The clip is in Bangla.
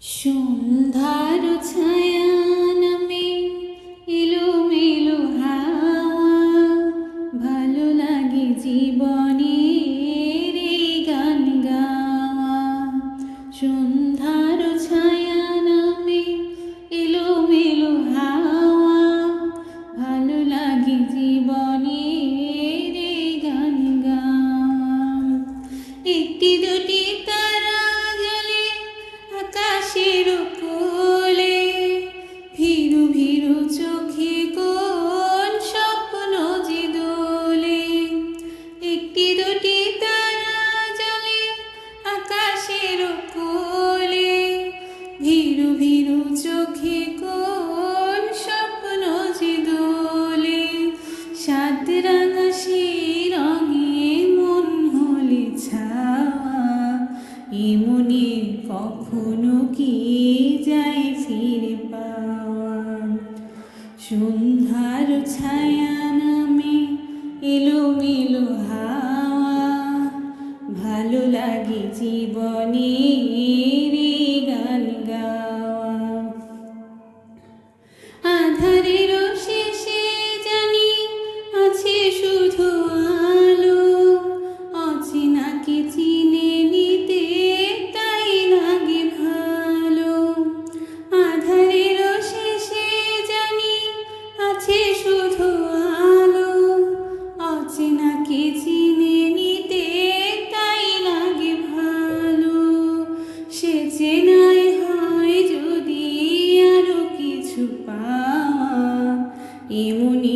সন্ধ্যার ছায়া নামে এলোমেলো হাওয়া, ভালো লাগে জীবনের এই গান গাওয়া। সন্ধ্যার ছায়া নামে এলোমেলো হাওয়া, ভালো লাগে জীবনের এই গান গাওয়া। একটি দুটি তারা জ্বলে আকাশের কোলে, ভীরু ভীরু চোখে কোন স্বপ্ন যে দোলে। একটি দুটি তারা জ্বলে আকাশের কোলে, ভীরু ভীরু চোখে কোন স্বপ্ন যে দোলে। সাত রাঙা সেই রঙে মন হলে ছাওয়া, এমনে কখনো কি যায় ফিরে পাওয়া। সন্ধ্যার ছায়া নামে এলোমেলো হাওয়া, ভালো লাগে জীবনের এই গান গাওয়া। আঁধারের শেষে জানি আছে শুধু আলো, অচেনাকে চিনে নিতে তাই লাগে ভালো। আঁধারের শেষে জানি আছে শুধু আলো, অচেনাকে চিনে নিতে তাই লাগে ভালো। সে চেনাই হয় যদি আরো কিছু পাওয়া, এমনি